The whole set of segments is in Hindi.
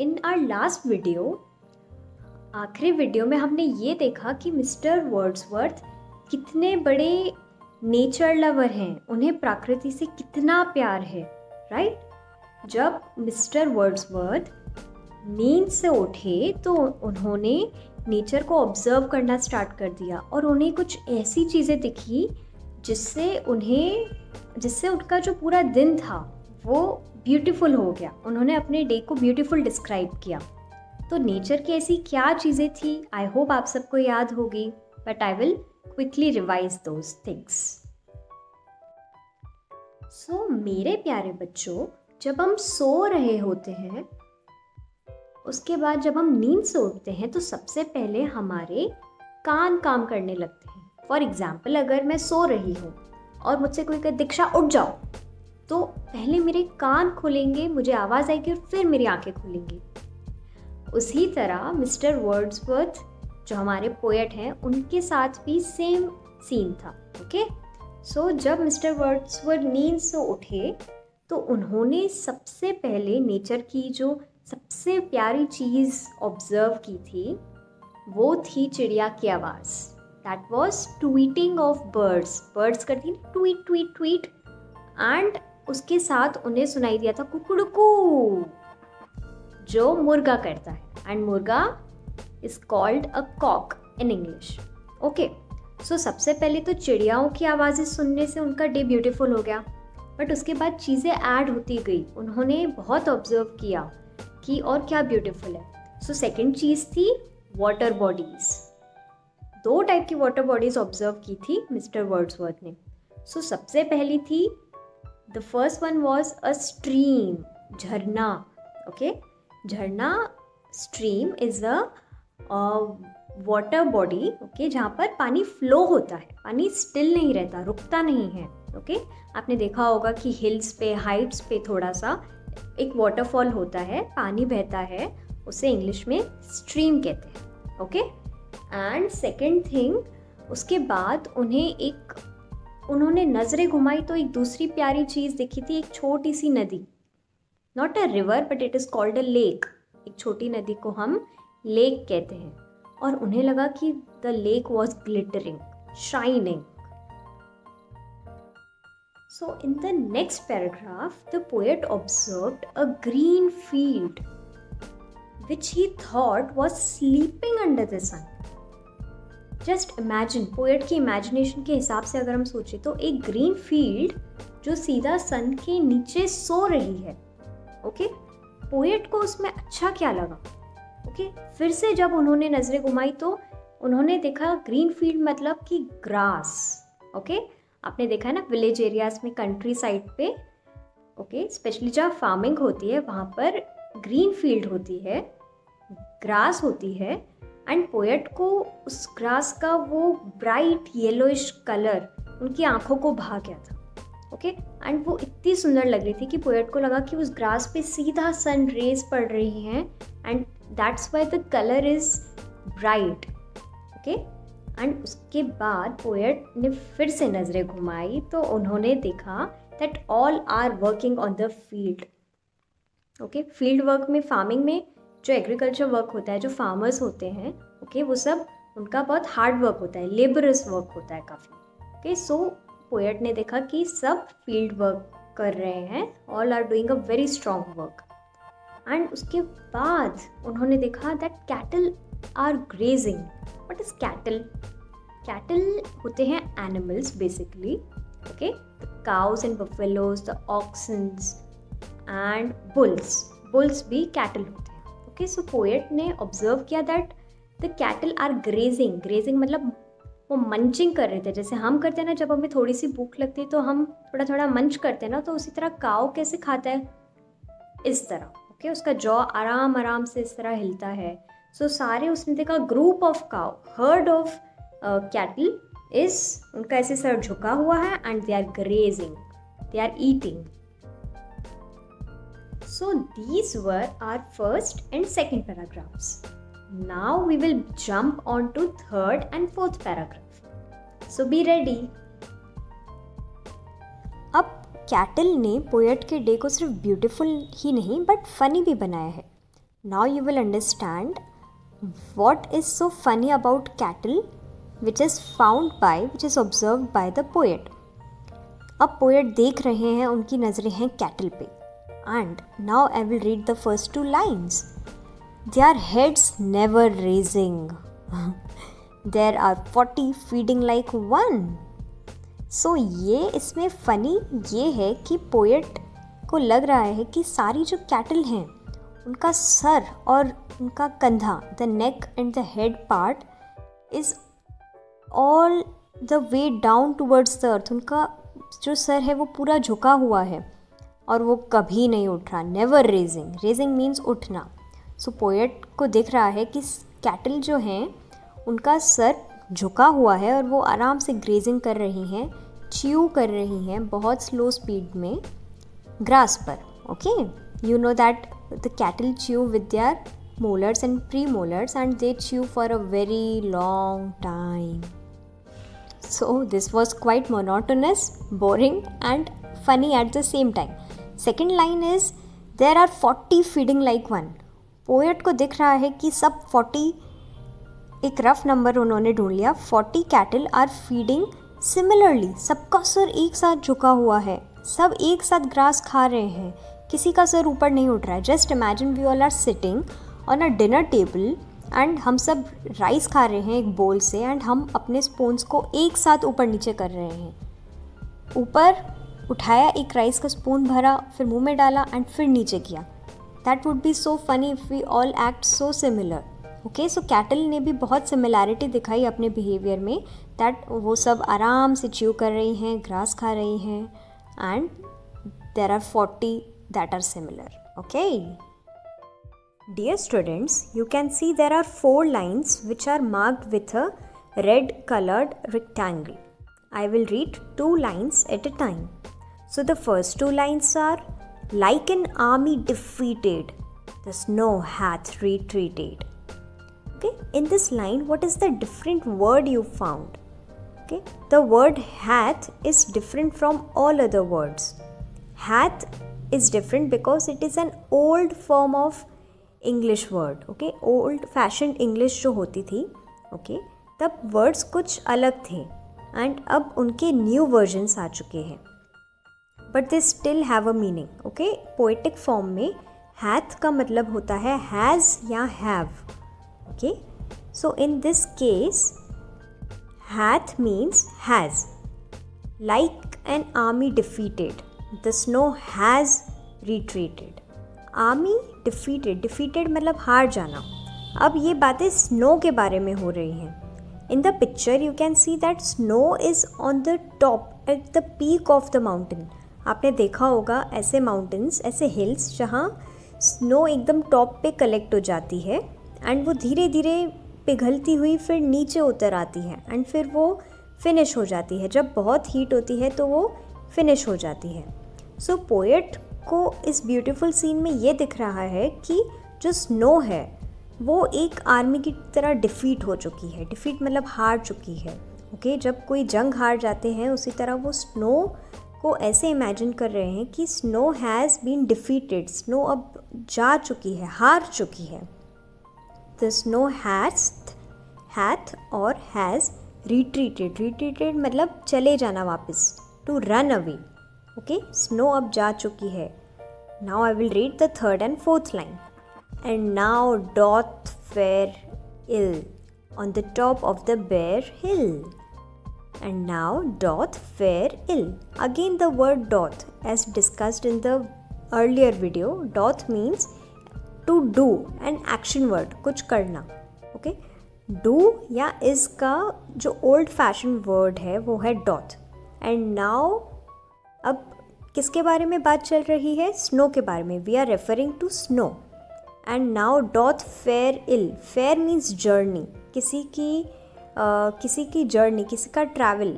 इन आवर लास्ट वीडियो, आखिरी वीडियो में हमने ये देखा कि मिस्टर वर्ड्सवर्थ कितने बड़े नेचर लवर हैं, उन्हें प्रकृति से कितना प्यार है, राइट। जब मिस्टर वर्ड्सवर्थ नींद से उठे तो उन्होंने नेचर को ऑब्जर्व करना स्टार्ट कर दिया और उन्हें कुछ ऐसी चीज़ें दिखी जिससे उनका जो पूरा दिन था वो ब्यूटीफुल हो गया। उन्होंने अपने डे को ब्यूटीफुल डिस्क्राइब किया। तो नेचर की ऐसी क्या चीज़ें थी, आई होप आप सबको याद होगी, but I will quickly revise those things. So मेरे प्यारे बच्चों, जब हम सो रहे होते हैं, उसके बाद जब हम नींद से उठते हैं तो सबसे पहले हमारे कान काम करने लगते हैं। फॉर एग्जाम्पल, अगर मैं सो रही हूँ और मुझसे कोई कहे दीक्षा उठ जाओ, तो पहले मेरे कान खुलेंगे, मुझे आवाज़ आएगी और फिर मेरी आंखें खुलेंगी। उसी तरह मिस्टर वर्ड्सवर्थ जो हमारे पोएट हैं, उनके साथ भी सेम सीन था। ओके, सो जब मिस्टर वर्ड्सवर्थ नींद से उठे तो उन्होंने सबसे पहले नेचर की जो सबसे प्यारी चीज़ ऑब्जर्व की थी वो थी चिड़िया की आवाज़। That was tweeting of birds. Birds करती हैं ट्वीट ट्वीट ट्वीट, एंड उसके साथ उन्हें सुनाई दिया था कुकड़ुकू, जो मुर्गा करता है, and murga is called a cock in English. Okay, so सबसे पहले तो चिड़ियाओं की आवाज़ें सुनने से उनका डे ब्यूटीफुल हो गया, बट उसके बाद चीज़ें ऐड होती गई। उन्होंने बहुत ऑब्जर्व किया कि और क्या ब्यूटीफुल है। सो सेकंड चीज़ थी वाटर बॉडीज़। 2 टाइप की वाटर बॉडीज़ ऑब्जर्व की थी मिस्टर वर्ड्सवर्थ ने। सो सबसे पहली थी, the first one was a stream, झरना। ओके, झरना stream is a water body, okay, जहाँ पर पानी फ्लो होता है, पानी स्टिल नहीं रहता, रुकता नहीं है। ओके, आपने देखा होगा कि हिल्स पे, हाइट्स पे थोड़ा सा एक वाटरफॉल होता है, पानी बहता है, उसे इंग्लिश में स्ट्रीम कहते हैं। ओके, एंड सेकेंड थिंग, उसके बाद उन्होंने नज़रें घुमाई तो एक दूसरी प्यारी चीज़ दिखी थी, एक छोटी सी नदी, not a river but it is called a lake. एक छोटी नदी को हम लेक कहते हैं, और उन्हें लगा कि the lake was glittering, shining. So in the next paragraph, the poet observed a green field which he thought was sleeping under the sun. Just imagine, poet की इमेजिनेशन के हिसाब से अगर हम सोचें तो एक ग्रीन फील्ड जो सीधा सन के नीचे सो रही है। ओके, पोएट को उसमें अच्छा क्या लगा? ओके, फिर से जब उन्होंने नजरें घुमाई तो उन्होंने देखा ग्रीन फील्ड मतलब कि ग्रास। ओके, आपने देखा है ना विलेज एरियाज में, कंट्री साइड पे, ओके, स्पेशली जहाँ फार्मिंग होती है वहाँ पर ग्रीन फील्ड होती है, ग्रास होती है, एंड पोएट को उस ग्रास का वो ब्राइट येलोइश कलर उनकी आंखों को भा गया था। ओके, एंड वो इतनी सुंदर लग रही थी कि पोएट को लगा कि उस ग्रास पे सीधा सन रेज पड़ रही हैं, and that's why the colour is bright. Okay, and उसके बाद पोएट ने फिर से नज़रें घुमाई तो उन्होंने देखा that all are working on the field. Okay, field work में, फार्मिंग में जो एग्रीकल्चर वर्क होता है, जो फार्मर्स होते हैं, ओके, वो सब उनका बहुत हार्ड वर्क होता है, लेबरस वर्क होता है काफ़ी। ओके, सो पोएट ने देखा कि सब फील्ड वर्क कर रहे हैं, all are doing a very strong work. And उसके बाद उन्होंने देखा that cattle are grazing. What is cattle? Cattle होते हैं animals basically, okay, the cows and buffaloes, the oxens and bulls. Bulls भी कैटल होते हैं। ओके, सो पोएट ने ऑब्जर्व किया that the cattle are grazing. Grazing मतलब वो मंचिंग कर रहे थे, जैसे हम करते हैं ना, जब हमें थोड़ी सी भूख लगती है तो हम थोड़ा थोड़ा मंच करते हैं ना, तो उसी तरह काऊ कैसे खाता है, इस तरह। ओके, उसका जॉ आराम आराम से इस तरह हिलता है। सो सारे उसने देखा group of cow, herd of cattle is, उनका ऐसे सर झुका हुआ है, and they are grazing, they are eating. So these were our first and second paragraphs. Now we will jump on to third and fourth paragraph. So be ready. अब कैटल ने पोएट के डे को सिर्फ ब्यूटीफुल ही नहीं बट फनी भी बनाया है। Now you will understand what is so funny about cattle, which is observed by the poet. अब पोएट देख रहे हैं, उनकी नज़रें हैं कैटल पे. And now I will read the first two lines. Their heads never raising. There are 40 feeding like one. So ये इसमें फनी ये है कि पोएट को लग रहा है कि सारी जो कैटल हैं उनका सर और उनका कंधा, the neck and the head part is all the way down towards the earth. उनका जो सर है वो पूरा झुका हुआ है और वो कभी नहीं उठ रहा. Never raising. रेजिंग मीन्स उठना. सो पोएट को दिख रहा है कि कैटल जो हैं उनका सर झुका हुआ है और वो आराम से ग्रेजिंग कर रही हैं, च्यू कर रही हैं बहुत स्लो स्पीड में ग्रास पर. Okay, you know that the cattle chew with their molars and premolars and they chew for a very long time. So this was quite monotonous, boring and funny at the same time. Second line is there are 40 feeding like one. Poet को दिख रहा है कि सब 40, एक रफ नंबर उन्होंने ढूंढ लिया, 40 कैटल आर फीडिंग सिमिलरली. सबका सर एक साथ झुका हुआ है, सब एक साथ ग्रास खा रहे हैं, किसी का सर ऊपर नहीं उठ रहा है. Just imagine we all are sitting on a dinner table and हम सब राइस खा रहे हैं एक बोल से एंड हम अपने स्पून्स को एक साथ ऊपर नीचे कर रहे हैं. ऊपर उठाया, एक राइस का स्पून भरा, फिर मुंह में डाला एंड फिर नीचे किया. That would be so funny if we all act so similar. Okay, so cattle ने भी बहुत सिमिलैरिटी दिखाई अपने बिहेवियर में, दैट वो सब आराम से च्यू कर रही हैं, ग्रास खा रही हैं and there are 40 that are similar. Okay. Dear students, you can see there are 4 lines which are marked with a red colored rectangle. I will read 2 lines at a time. So the first 2 lines are, like an army defeated, the snow hath retreated. Okay, in this line, what is the different word you found? Okay, the word hath is different from all other words. Hath is different because it is an old form of English word. Okay, old fashion English जो होती थी, ओके, तब वर्ड्स कुछ अलग थे एंड अब उनके न्यू वर्जन्स आ चुके हैं, but they still have a meaning. Okay, poetic form में हैथ का मतलब होता है हैज़ या have. Okay, so in this case hath means has. Like an army defeated, the snow has retreated. Army defeated, defeated मतलब हार जाना. अब ये बातें स्नो के बारे में हो रही हैं. In the picture you can see that snow is on the top at the peak of the mountain. आपने देखा होगा ऐसे माउंटेन्स, ऐसे हिल्स जहाँ स्नो एकदम टॉप पे कलेक्ट हो जाती है एंड वो धीरे धीरे पिघलती हुई फिर नीचे उतर आती है एंड फिर वो फिनिश हो जाती है. जब बहुत हीट होती है तो वो फिनिश हो जाती है. सो पोएट को इस ब्यूटीफुल सीन में ये दिख रहा है कि जो स्नो है वो एक आर्मी की तरह डिफ़ीट हो चुकी है. डिफ़ीट मतलब हार चुकी है. ओके, जब कोई जंग हार जाते हैं उसी तरह वो स्नो को ऐसे इमेजिन कर रहे हैं कि snow has been defeated. Snow अब जा चुकी है, हार चुकी है. द स्नो हैथ और हैज़ रिट्रीटेड. रिट्रीटेड मतलब चले जाना वापस, to run away. Okay, snow अब जा चुकी है. Now I will read the third and fourth line. And now doth fare ill on the top of the bare hill. And now doth fare ill. Again the word doth, as discussed in the earlier video, doth means to do, an action word, कुछ करना. Okay, do या is का जो old fashioned word है वो है doth. And now अब किसके बारे में बात चल रही है? Snow के बारे में. We are referring to snow. And now doth fare ill. Fare means journey. किसी की जर्नी, किसी का ट्रैवल.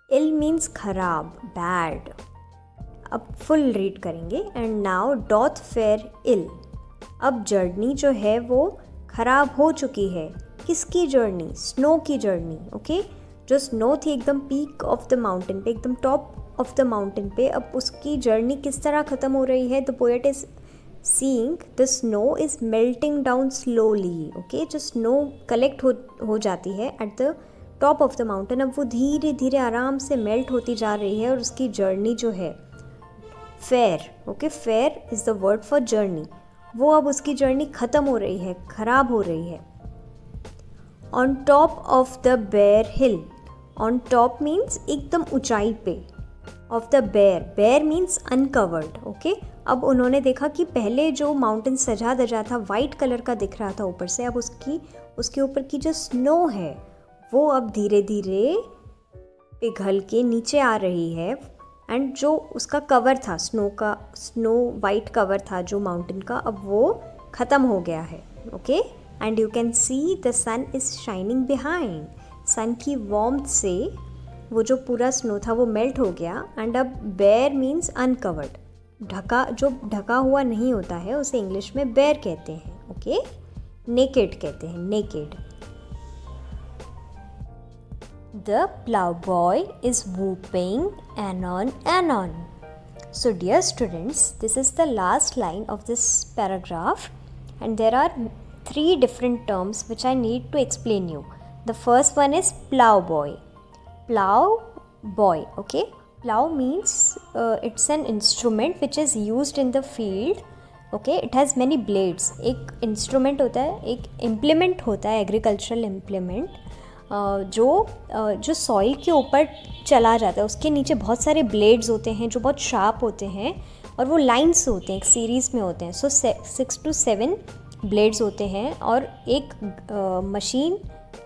इल मीन्स खराब, बैड. अब फुल रीड करेंगे. एंड नाउ डॉथ फेयर इल. अब जर्नी जो है वो खराब हो चुकी है. किसकी जर्नी? स्नो की जर्नी. ओके, जो स्नो थी एकदम पीक ऑफ द माउंटेन पे, एकदम टॉप ऑफ द माउंटेन पे, अब उसकी जर्नी किस तरह ख़त्म हो रही है? The poet is seeing the snow is melting down slowly. Okay, जो snow collect हो जाती है at the top of the mountain, अब वो धीरे धीरे आराम से मेल्ट होती जा रही है और उसकी जर्नी जो है fair, okay, fair is the word for journey, वो अब उसकी जर्नी ख़त्म हो रही है, ख़राब हो रही है. On top of the bare hill, on top means एकदम ऊंचाई पे, of the bare, bare means uncovered. Okay, अब उन्होंने देखा कि पहले जो माउंटेन सजा धजा था, वाइट कलर का दिख रहा था ऊपर से, अब उसके ऊपर की जो स्नो है वो अब धीरे धीरे पिघल के नीचे आ रही है. एंड जो उसका कवर था, स्नो वाइट कवर था जो माउंटेन का, अब वो ख़त्म हो गया है. Okay, and you can see the sun is shining behind. Sun की वार्मथ से वो जो पूरा स्नो था वो मेल्ट हो गया. एंड अब बेयर मीन्स अनकवर्ड, जो ढका हुआ नहीं होता है उसे इंग्लिश में बेयर कहते हैं. ओके, नेकेड कहते हैं, naked. The plowboy is whooping anon anon. So dear students, this is the last line of this paragraph, and there are 3 different terms which I need to explain you. The first one is plowboy. Plowboy, okay? Plow means it's an instrument which is used in the field. Okay, it has many blades. एक instrument होता है, एक implement होता है, agricultural implement, जो सॉइल के ऊपर चला जाता है. उसके नीचे बहुत सारे ब्लेड्स होते हैं जो बहुत शार्प होते हैं और वो लाइंस होते हैं, एक सीरीज़ में होते हैं. सो 6 to 7 ब्लेड्स होते हैं और एक मशीन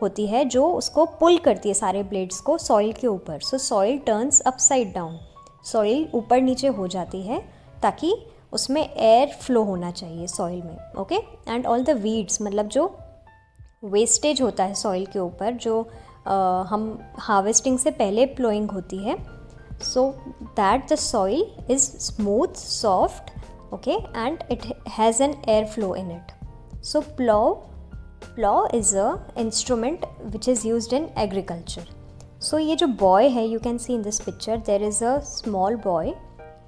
होती है जो उसको पुल करती है सारे ब्लेड्स को सॉइल के ऊपर. सो soil turns upside down, soil ऊपर नीचे हो जाती है ताकि उसमें एयर फ्लो होना चाहिए सॉइल में. Okay, and all the weeds, मतलब जो वेस्टेज होता है सॉइल के ऊपर, जो हम हार्वेस्टिंग से पहले प्लोइंग होती है, so that the soil is smooth, soft, okay, and it has an air flow in it. So plough is a instrument which is used in agriculture. So ये जो बॉय है, you can see in this picture there is a small boy.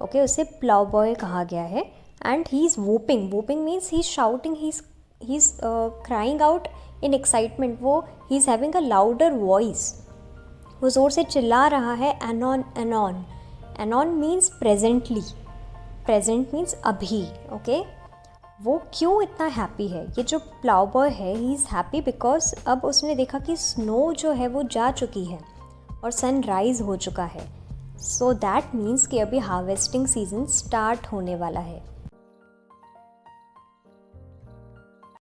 Okay, उसे प्लाउ बॉय कहा गया है. And he is whooping. Whooping means he is shouting, he is crying out in excitement. वो he is having a louder voice, वो ज़ोर से चिल्ला रहा है. एनॉन एनॉन, एनॉन मीन्स प्रेजेंटली, प्रेजेंट मीन्स अभी. ओके, वो क्यों इतना हैप्पी है? ये जो प्लाउ बॉय है, ही इज़ हैप्पी बिकॉज अब उसने देखा कि स्नो जो है वो जा चुकी है और सन राइज हो चुका है. सो दैट मीन्स कि अभी हार्वेस्टिंग सीजन स्टार्ट होने वाला है.